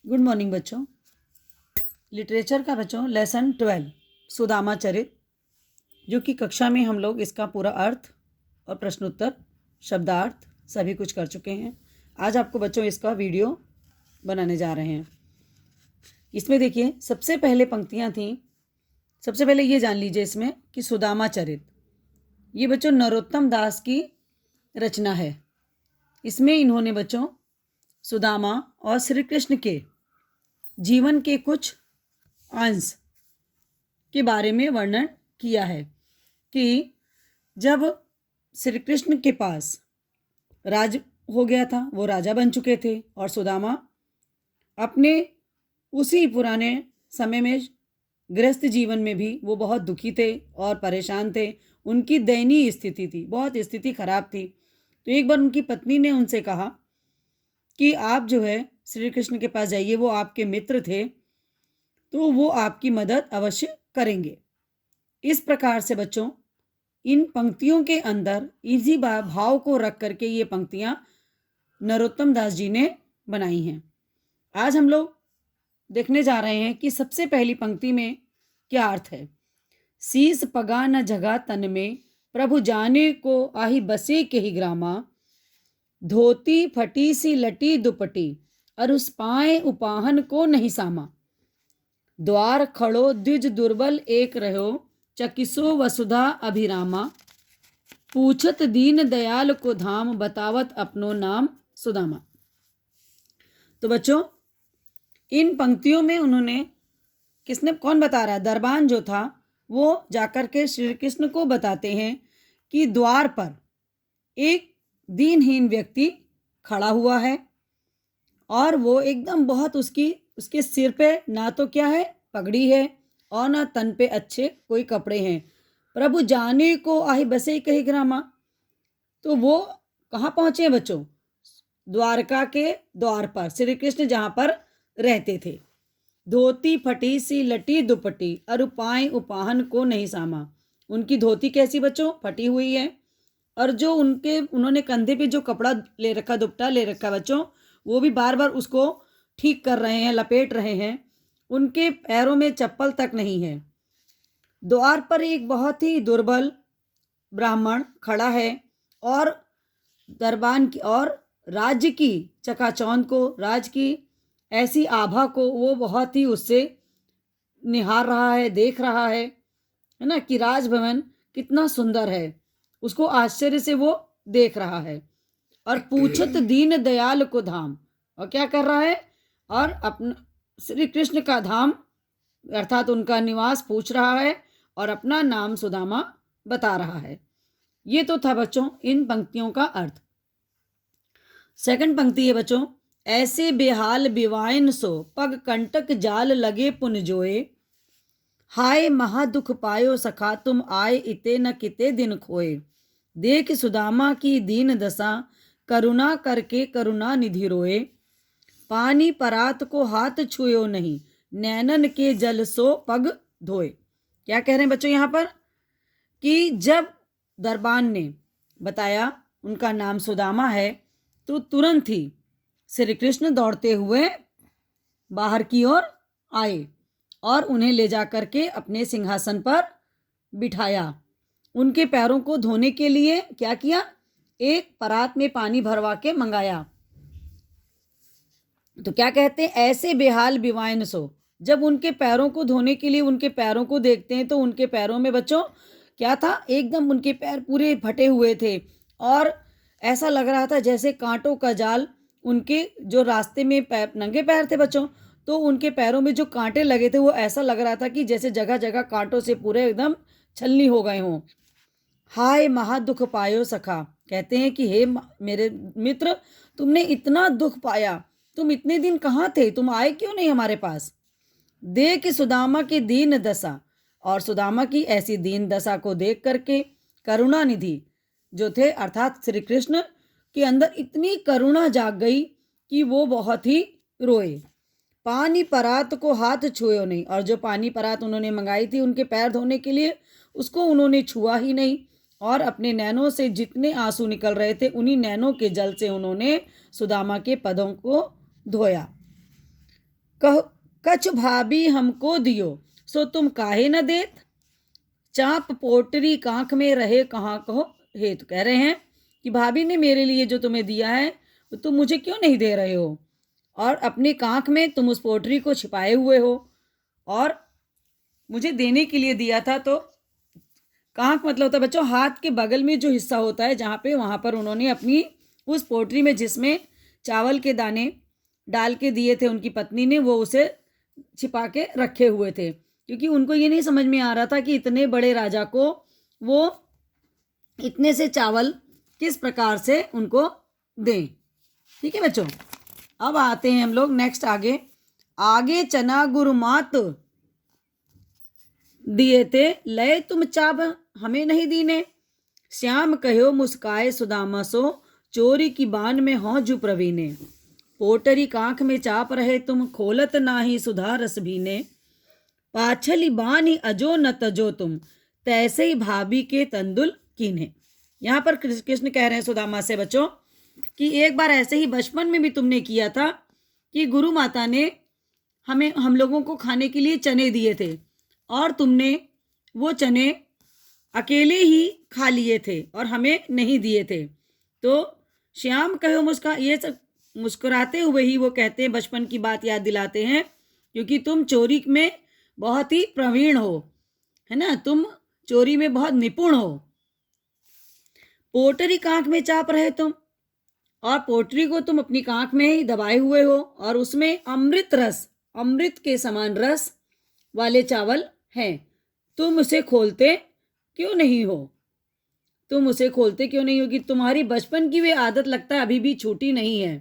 Good morning बच्चों। Literature का बच्चों लेसन 12 सुदामा चरित, जो कि कक्षा में हम लोग इसका पूरा अर्थ और प्रश्नोत्तर शब्दार्थ सभी कुछ कर चुके हैं। आज आपको बच्चों इसका वीडियो बनाने जा रहे हैं। इसमें देखिए सबसे पहले पंक्तियां थी। सबसे पहले ये जान लीजिए इसमें कि सुदामा चरित ये बच्चों नरोत्तम दास की रचना है। इसमें इन्होंने बच्चों सुदामा और श्री कृष्ण के जीवन के कुछ अंश के बारे में वर्णन किया है कि जब श्री कृष्ण के पास राज हो गया था, वो राजा बन चुके थे, और सुदामा अपने उसी पुराने समय में गृहस्थ जीवन में भी वो बहुत दुखी थे और परेशान थे। उनकी दयनीय स्थिति थी, बहुत स्थिति खराब थी। तो एक बार उनकी पत्नी ने उनसे कहा कि आप जो है श्री कृष्ण के पास जाइए, वो आपके मित्र थे, तो वो आपकी मदद अवश्य करेंगे। इस प्रकार से बच्चों इन पंक्तियों के अंदर इसी भाव को रख करके ये पंक्तियां नरोत्तम दास जी ने बनाई हैं। आज हम लोग देखने जा रहे हैं कि सबसे पहली पंक्ति में क्या अर्थ है। शीस पगा न जगा तन में, प्रभु जाने को आही बसे के ही ग्रामा, धोती फटी सी लटी दुपटी, और उस पाए उपाहन को नहीं सामा, द्वार खड़ो द्विज दुर्बल एक रहो, चकिसो वसुधा अभिरामा, पूछत दीन दयाल को धाम, बतावत अपनो नाम सुदामा। तो बच्चों इन पंक्तियों में उन्होंने कौन बता रहा है, दरबान जो था वो जाकर के श्री कृष्ण को बताते हैं कि द्वार पर एक दीनहीन व्यक्ति खड़ा हुआ है, और वो एकदम बहुत उसके सिर पे ना तो क्या है पगड़ी है, और ना तन पे अच्छे कोई कपड़े हैं। प्रभु जाने को आही बसे कही ग्रामा, तो वो कहाँ पहुंचे हैं बच्चों? द्वारका के द्वार पर, श्री कृष्ण जहाँ पर रहते थे। धोती फटी सी लटी दुपटी, अरुपाई उपाहन को नहीं सामा। उनकी धोती कैसी बच्चों? फटी हुई है, और जो उन्होंने कंधे पे जो कपड़ा ले रखा, दुपट्टा ले रखा बच्चों, वो भी बार बार उसको ठीक कर रहे हैं, लपेट रहे हैं। उनके पैरों में चप्पल तक नहीं है। द्वार पर एक बहुत ही दुर्बल ब्राह्मण खड़ा है, और दरबान की और राज्य की चकाचौंध को, राज की ऐसी आभा को वो बहुत ही उससे निहार रहा है, देख रहा है ना, कि राजभवन कितना सुंदर है, उसको आश्चर्य से वो देख रहा है। और पूछत दीन दयाल को धाम, और क्या कर रहा है? और अपना श्री कृष्ण का धाम अर्थात उनका निवास पूछ रहा है, और अपना नाम सुदामा बता रहा है। ये तो था बच्चों इन पंक्तियों का अर्थ। सेकंड पंक्ति है बच्चों, ऐसे बेहाल बिवाइन सो, पग कंटक जाल लगे पुन जोए, हाय महादुख पायो सखा, तुम आए इते न किते दिन खोए, देख सुदामा की दीन दशा, करुणा करके करुणा निधि रोए, पानी परात को हाथ छुयो नहीं, नैनन के जल सो पग धोए। क्या कह रहे हैं बच्चों यहाँ पर कि जब दरबान ने बताया उनका नाम सुदामा है, तो तुरंत ही श्री कृष्ण दौड़ते हुए बाहर की ओर आए और उन्हें ले जा करके अपने सिंहासन पर बिठाया। उनके पैरों को धोने के लिए क्या किया? एक परात में पानी भरवा के मंगाया। तो क्या कहते हैं, ऐसे बेहाल बिवाइन सो, जब उनके पैरों को धोने के लिए उनके पैरों को देखते हैं तो उनके पैरों में बच्चों क्या था? एकदम उनके पैर पूरे फटे हुए थे, और ऐसा लग रहा था जैसे कांटों का जाल, उनके जो रास्ते में नंगे पैर थे बच्चों, तो उनके पैरों में जो कांटे लगे थे वो ऐसा लग रहा था कि जैसे जगह जगह कांटों से पूरे एकदम छलनी हो गए हों। हाय महादुख पायो सखा, कहते हैं कि हे मेरे मित्र, तुमने इतना दुख पाया, तुम इतने दिन कहाँ थे, तुम आए क्यों नहीं हमारे पास? देख सुदामा की दीन दशा, और सुदामा की ऐसी दीन दशा को देख करके करुणा निधि जो थे अर्थात श्री कृष्ण के अंदर इतनी करुणा जाग गई कि वो बहुत ही रोए। पानी परात को हाथ छुए नहीं, और जो पानी परात उन्होंने मंगाई थी उनके पैर धोने के लिए, उसको उन्होंने छुआ ही नहीं, और अपने नैनों से जितने आंसू निकल रहे थे उन्हीं नैनों के जल से उन्होंने सुदामा के पदों को धोया। कहो कछ भाभी हमको दियो, सो तुम काहे न देत। चाप पोटरी कांख में रहे कहाँ कहो हेतु। तो कह रहे हैं कि भाभी ने मेरे लिए जो तुम्हें दिया है तो तुम मुझे क्यों नहीं दे रहे हो, और अपनी कांख में तुम उस पोटरी को छिपाए हुए हो, और मुझे देने के लिए दिया था। तो कांख मतलब होता है बच्चों हाथ के बगल में जो हिस्सा होता है जहाँ पे, वहाँ पर उन्होंने अपनी उस पोटरी में जिसमें चावल के दाने डाल के दिए थे उनकी पत्नी ने, वो उसे छिपा के रखे हुए थे, क्योंकि उनको ये नहीं समझ में आ रहा था कि इतने बड़े राजा को वो इतने से चावल किस प्रकार से उनको दें। ठीक है बच्चों, अब आते हैं हम लोग नेक्स्ट आगे। आगे चना गुरुमात दिए थे, लय तुम चाव हमें नहीं दीने। श्याम कहो मुस्काए सुदामा सो, चोरी की बान में हो जु प्रवीणे। पोटरी कांख में चाप रहे तुम, खोलत नाही सुधा रस भीने। पाछली बानी अजो न तजो तुम, तैसे ही भाभी के तंदुल कीने। यहाँ पर कृष्ण कह रहे हैं सुदामा से बच्चों कि एक बार ऐसे ही बचपन में भी तुमने किया था कि गुरु माता ने हम लोगों को खाने के लिए चने दिए थे, और तुमने वो चने अकेले ही खा लिए थे और हमें नहीं दिए थे। तो श्याम कहो ये सब मुस्कुराते हुए ही वो कहते हैं, बचपन की बात याद दिलाते हैं, क्योंकि तुम चोरी में बहुत ही प्रवीण हो, है ना, तुम चोरी में बहुत निपुण हो। पोटरी कांख में चाप रहे तुम, और पोटरी को तुम अपनी कांख में ही दबाए हुए हो, और उसमें अमृत के समान रस वाले चावल हैं। तुम उसे खोलते क्यों नहीं हो, कि तुम्हारी बचपन की वे आदत लगता है अभी भी छूटी नहीं है।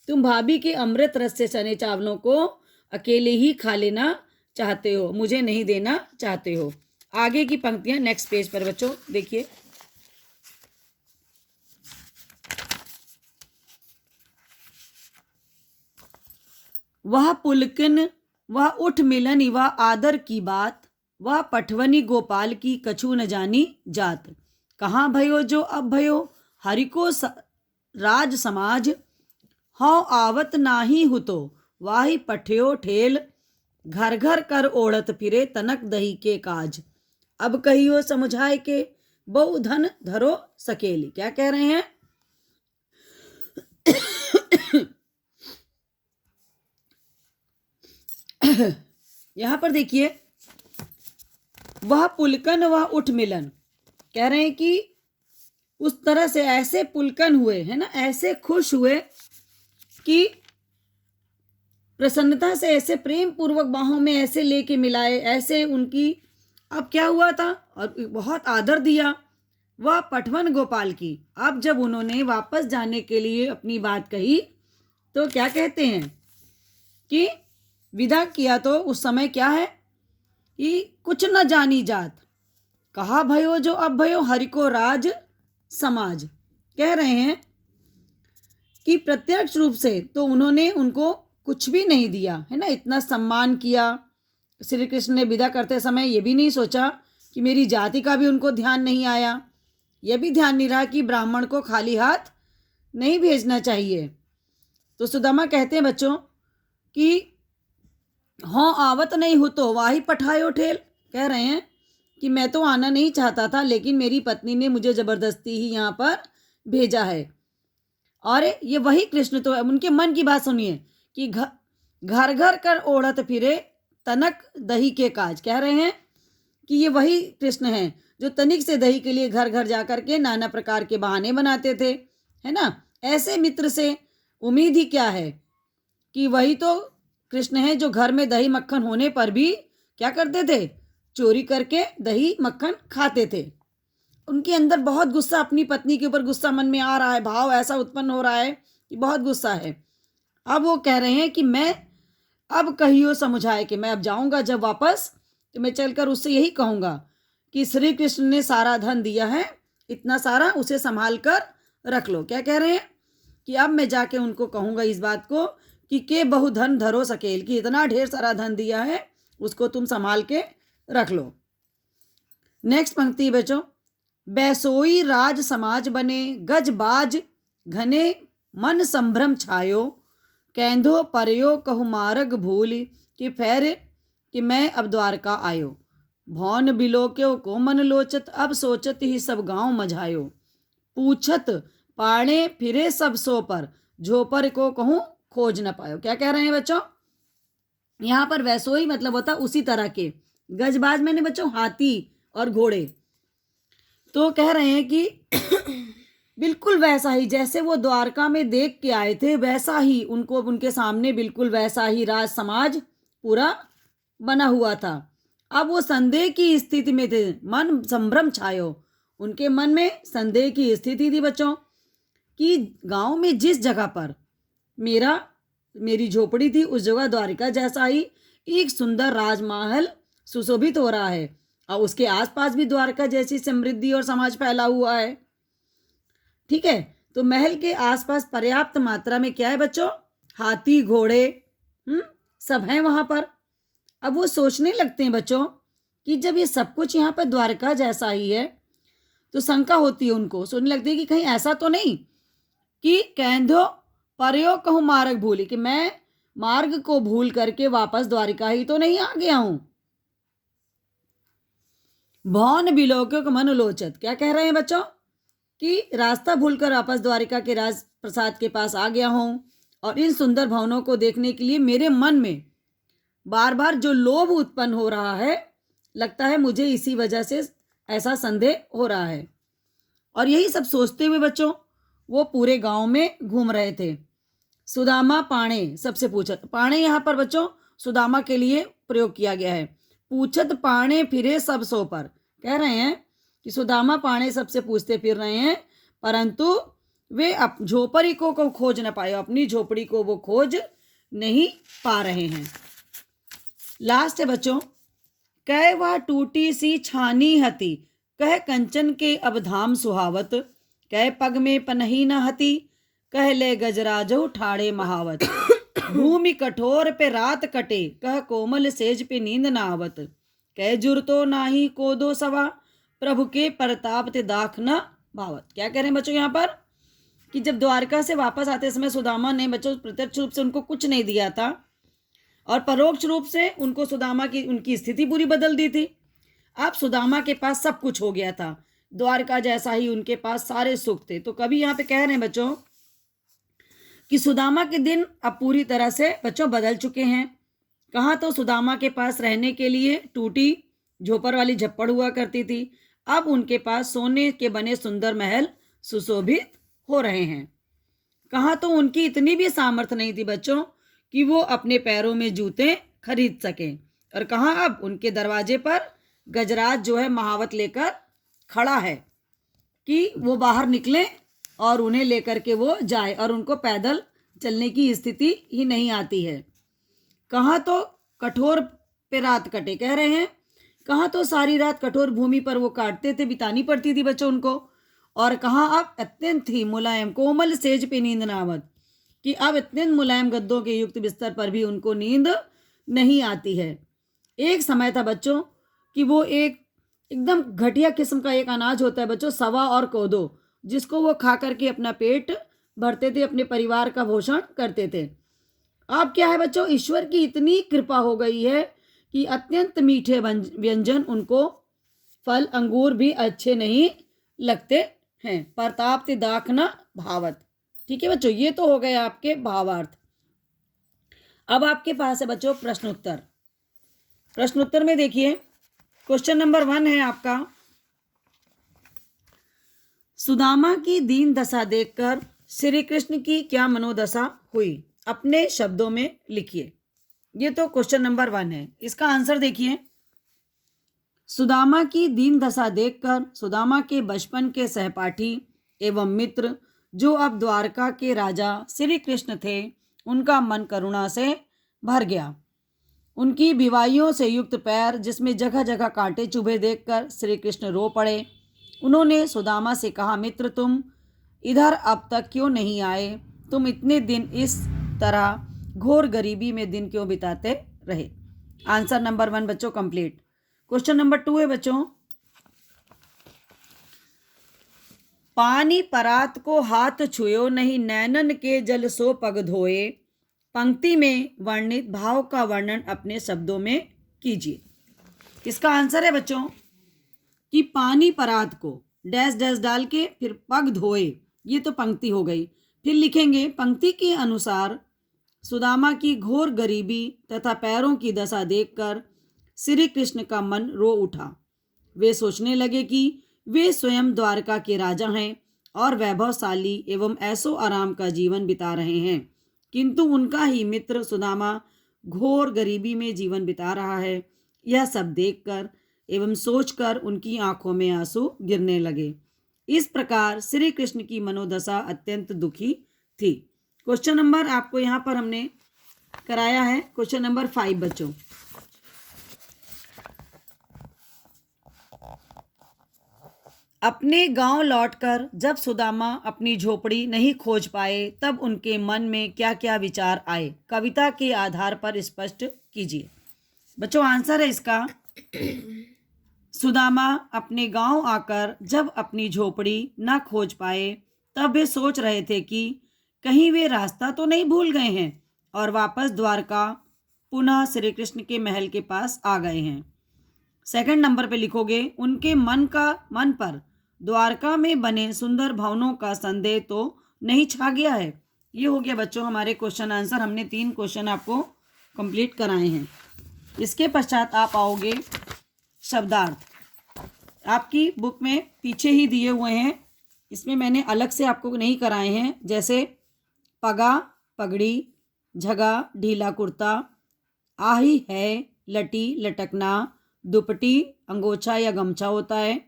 तुम भाभी के अमृत रस से सने चावलों को अकेले ही खा लेना चाहते हो, मुझे नहीं देना चाहते हो। आगे की पंक्तियां नेक्स्ट पेज पर बच्चों देखिए। वह पुलकिन वह उठ मिलन वह आदर की बात, वह पठवनी गोपाल की कछु न जानी जात। कहाँ भयो जो अब भयो हरि को राज समाज, हौ आवत नाही हुतो वाही पठ्यो ठेल। घर घर कर ओढ़त फिरे तनक दही के काज, अब कहियो समझाए के बहु धन धरो सकेली। क्या कह रहे हैं? यहां पर देखिए, वह पुलकन वह उठ मिलन, कह रहे हैं कि उस तरह से ऐसे पुलकन हुए, है ना, ऐसे खुश हुए कि प्रसन्नता से ऐसे प्रेम पूर्वक बाहों में ऐसे लेके मिलाए, ऐसे उनकी। अब क्या हुआ था, और बहुत आदर दिया। वह पठवन गोपाल की, अब जब उन्होंने वापस जाने के लिए अपनी बात कही तो क्या कहते हैं कि विदा किया, तो उस समय क्या है कि कुछ न जानी जात, कहा भयो जो अब भयो हरि को राज समाज। कह रहे हैं कि प्रत्यक्ष रूप से तो उन्होंने उनको कुछ भी नहीं दिया, है ना, इतना सम्मान किया। श्री कृष्ण ने विदा करते समय ये भी नहीं सोचा कि मेरी जाति का भी उनको ध्यान नहीं आया, यह भी ध्यान नहीं रहा कि ब्राह्मण को खाली हाथ नहीं भेजना चाहिए। तो सुदामा कहते हैं बच्चों कि हाँ आवत नहीं हो तो वाही पठायो ठेल। कह रहे हैं कि मैं तो आना नहीं चाहता था, लेकिन मेरी पत्नी ने मुझे जबरदस्ती ही यहाँ पर भेजा है। और ये वही कृष्ण तो है, उनके मन की बात सुनिए कि घर घर कर ओढ़त फिरे तनक दही के काज। कह रहे हैं कि ये वही कृष्ण हैं जो तनिक से दही के लिए घर घर जा कर के नाना प्रकार के बहाने बनाते थे, है ना। ऐसे मित्र से उम्मीद ही क्या है, कि वही तो कृष्ण हैं जो घर में दही मक्खन होने पर भी क्या करते थे, चोरी करके दही मक्खन खाते थे। उनके अंदर बहुत गुस्सा, अपनी पत्नी के ऊपर गुस्सा मन में आ रहा है, भाव ऐसा उत्पन्न हो रहा है कि बहुत गुस्सा है। अब वो कह रहे हैं कि मैं अब कहियो समझाए कि मैं अब जाऊंगा जब वापस, तो मैं चलकर उससे यही कहूंगा कि श्री कृष्ण ने सारा धन दिया है, इतना सारा उसे संभाल कर रख लो। क्या कह रहे हैं कि अब मैं जाके उनको कहूंगा इस बात को कि के बहु धन धरो सकेल, कि इतना ढेर सारा धन दिया है उसको तुम संभाल के रख लो। नेक्स्ट पंक्ति बच्चों, बैसोई राज समाज बने गज बाज घने मन संभ्रम छायो, कैंधो परयो कहु मार्ग भूल, कि फेर कि मैं अब द्वारका आयो। भौन बिलोक्यो को मन लोचत, अब सोचत ही सब गांव मझायो। पूछत पाणे फिरे सब सो पर, झोपर को कहूँ खोज न पायो। क्या कह रहे हैं बच्चों? यहाँ पर वैसो ही मतलब होता उसी तरह के। गजबाज मैंने बच्चों हाथी और घोड़े। तो कह रहे हैं कि बिल्कुल वैसा ही जैसे वो द्वारका में देख के आए थे, वैसा ही उनको उनके सामने बिल्कुल वैसा ही राज समाज पूरा बना हुआ था। अब वो संदेह की स्थिति में थे, मन संभ्रम छायो। उनके मन में संदेह की स्थिति थी बच्चों कि गांव में जिस जगह पर मेरी झोपड़ी थी, उस जगह द्वारिका जैसा ही एक सुंदर राजमहल सुशोभित हो रहा है, और उसके आसपास भी द्वारका जैसी समृद्धि और समाज फैला हुआ है। ठीक है, तो महल के आसपास पर्याप्त मात्रा में क्या है बच्चों? हाथी घोड़े सब हैं वहां पर। अब वो सोचने लगते हैं बच्चों कि जब ये सब कुछ यहाँ पर द्वारका जैसा ही है, तो शंका होती है उनको, सोचने लगती है कि कहीं ऐसा तो नहीं कि कैंधो परयो कहूँ मार्ग भूली, कि मैं मार्ग को भूल करके वापस द्वारिका ही तो नहीं आ गया हूं। भौन बिलोक्यो को मन लोचत, क्या कह रहे हैं बच्चों? कि रास्ता भूलकर वापस द्वारिका के राज प्रसाद के पास आ गया हूं, और इन सुंदर भवनों को देखने के लिए मेरे मन में बार बार जो लोभ उत्पन्न हो रहा है, लगता है मुझे इसी वजह से ऐसा संदेह हो रहा है। और यही सब सोचते हुए बच्चों वो पूरे गांव में घूम रहे थे। सुदामा पाणे सबसे पूछत, पाणे यहाँ पर बच्चों सुदामा के लिए प्रयोग किया गया है। पूछत पाणे फिरे सब सो पर, कह रहे हैं कि सुदामा पाणे सबसे पूछते फिर रहे हैं, परंतु वे झोपड़ी को खोज न पाए, अपनी झोपड़ी को वो खोज नहीं पा रहे हैं। लास्ट है बच्चों, कह वह टूटी सी छानी हती, कह कंचन के अब धाम सुहावत, कह पग में पनही न हती, कह ले गजराजो ठाड़े महावत। भूमि कठोर पे रात कटे, कह कोमल सेज पे नींद न आवत, कह जुरतो नाही कोदो सवा, प्रभु के परताप ते दाख न भावत। क्या कह रहे हैं बच्चों यहाँ पर कि जब द्वारका से वापस आते समय सुदामा ने बच्चों प्रत्यक्ष रूप से उनको कुछ नहीं दिया था, और परोक्ष रूप से उनको सुदामा की उनकी स्थिति पूरी बदल दी थी। अब सुदामा के पास सब कुछ हो गया था, द्वारका जैसा ही उनके पास सारे सुख थे। तो कभी यहाँ पे कह रहे हैं बच्चों कि सुदामा के दिन अब पूरी तरह से बच्चों बदल चुके हैं। कहाँ तो सुदामा के पास रहने के लिए टूटी झोपड़ वाली झप्पड़ हुआ करती थी, अब उनके पास सोने के बने सुंदर महल सुशोभित हो रहे हैं। कहाँ तो उनकी इतनी भी सामर्थ्य नहीं थी बच्चों कि वो अपने पैरों में जूते खरीद सकें, और कहाँ अब उनके दरवाजे पर गजराज जो है महावत लेकर खड़ा है कि वो बाहर निकले और उन्हें लेकर के वो जाए, और उनको पैदल चलने की स्थिति ही नहीं आती है। कहाँ तो कठोर पे रात कटे, कह रहे हैं कहाँ तो सारी रात कठोर भूमि पर वो काटते थे, बितानी पड़ती थी बच्चों उनको, और कहाँ अब अत्यंत ही मुलायम कोमल सेज पे नींद नावत, कि अब अत्यंत मुलायम गद्दों के युक्त बिस्तर पर भी उनको नींद नहीं आती है। एक समय था बच्चों कि वो एकदम घटिया किस्म का एक अनाज होता है बच्चों, सवा और कोदो, जिसको वो खा करके अपना पेट भरते थे, अपने परिवार का पोषण करते थे। अब क्या है बच्चों, ईश्वर की इतनी कृपा हो गई है कि अत्यंत मीठे व्यंजन उनको फल अंगूर भी अच्छे नहीं लगते हैं। प्रताप ते दाखना भावत। ठीक है बच्चों, ये तो हो गए आपके भावार्थ। अब आपके पास है बच्चों प्रश्नोत्तर। प्रश्नोत्तर में देखिए क्वेश्चन नंबर 1 है आपका, सुदामा की दीन दशा देखकर श्री कृष्ण की क्या मनोदशा हुई, अपने शब्दों में लिखिए। ये तो क्वेश्चन नंबर 1 है। इसका आंसर देखिए, सुदामा की दीन दशा देखकर सुदामा के बचपन के सहपाठी एवं मित्र जो अब द्वारका के राजा श्री कृष्ण थे, उनका मन करुणा से भर गया। उनकी विवाहियों से युक्त पैर जिसमें जगह जगह कांटे चुभे देखकर श्री कृष्ण रो पड़े। उन्होंने सुदामा से कहा, मित्र तुम इधर अब तक क्यों नहीं आए? तुम इतने दिन इस तरह घोर गरीबी में दिन क्यों बिताते रहे? आंसर नंबर 1 बच्चों कंप्लीट। क्वेश्चन नंबर 2 है बच्चों, पानी परात को हाथ छुयो नहीं, नैनन के जल सो पग धोए, पंक्ति में वर्णित भाव का वर्णन अपने शब्दों में कीजिए। इसका आंसर है बच्चों कि पानी परात को डैश डैश डाल के फिर पग धोए, ये तो पंक्ति हो गई। फिर लिखेंगे पंक्ति के अनुसार सुदामा की घोर गरीबी तथा पैरों की दशा देखकर श्री कृष्ण का मन रो उठा। वे सोचने लगे कि वे स्वयं द्वारका के राजा हैं और वैभवशाली एवं ऐसो आराम का जीवन बिता रहे हैं, किंतु उनका ही मित्र सुदामा घोर गरीबी में जीवन बिता रहा है। यह सब देखकर एवं सोचकर उनकी आंखों में आंसू गिरने लगे। इस प्रकार श्री कृष्ण की मनोदशा अत्यंत दुखी थी। क्वेश्चन नंबर आपको यहाँ पर हमने कराया है क्वेश्चन नंबर 5 बच्चों। अपने गांव लौटकर जब सुदामा अपनी झोपड़ी नहीं खोज पाए तब उनके मन में क्या क्या विचार आए, कविता के आधार पर स्पष्ट कीजिए। बच्चों आंसर है इसका, सुदामा अपने गांव आकर जब अपनी झोपड़ी न खोज पाए तब वे सोच रहे थे कि कहीं वे रास्ता तो नहीं भूल गए हैं और वापस द्वारका पुनः श्री कृष्ण के महल के पास आ गए हैं। सेकंड नंबर पे लिखोगे उनके मन पर द्वारका में बने सुंदर भवनों का संदेह तो नहीं छा गया है। ये हो गया बच्चों हमारे क्वेश्चन आंसर। हमने 3 क्वेश्चन आपको कंप्लीट कराए हैं। इसके पश्चात आप आओगे शब्दार्थ। आपकी बुक में पीछे ही दिए हुए हैं, इसमें मैंने अलग से आपको नहीं कराए हैं, जैसे पगा पगड़ी, झगा ढीला कुर्ता, आही है लटी लटकना, दुपटी अंगोछा या गमछा होता है,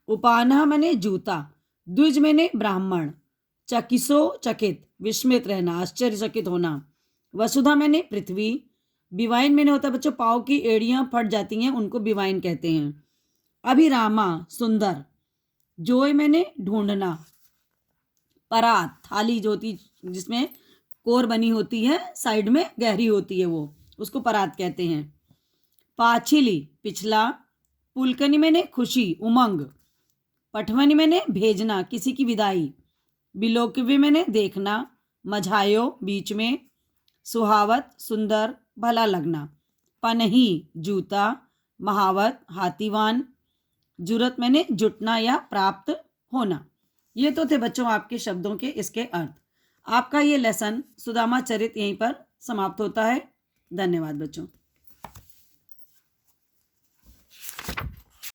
उपाना मैंने जूता, द्विज मैंने ब्राह्मण, चकिसो चकित विस्मित रहना आश्चर्यचकित होना, वसुधा मैंने पृथ्वी, बिवाइन मैंने होता है बच्चों पाँव की एड़ियाँ फट जाती हैं उनको बिवाइन कहते हैं, अभिरामा सुंदर, जोय मैंने ढूंढना, परात थाली जो होती जिसमें कोर बनी होती है साइड में गहरी होती है वो उसको परात कहते हैं, पाछिली पिछला, पुलकनी मैंने खुशी उमंग, पठवनी मैंने भेजना किसी की विदाई, बिलोकवी मैंने देखना, मझायो बीच में, सुहावत सुंदर भला लगना, पनही जूता, महावत हाथीवान, जुरत मैंने जुटना या प्राप्त होना। ये तो थे बच्चों आपके शब्दों के इसके अर्थ। आपका ये लेसन सुदामा चरित यहीं पर समाप्त होता है। धन्यवाद बच्चों।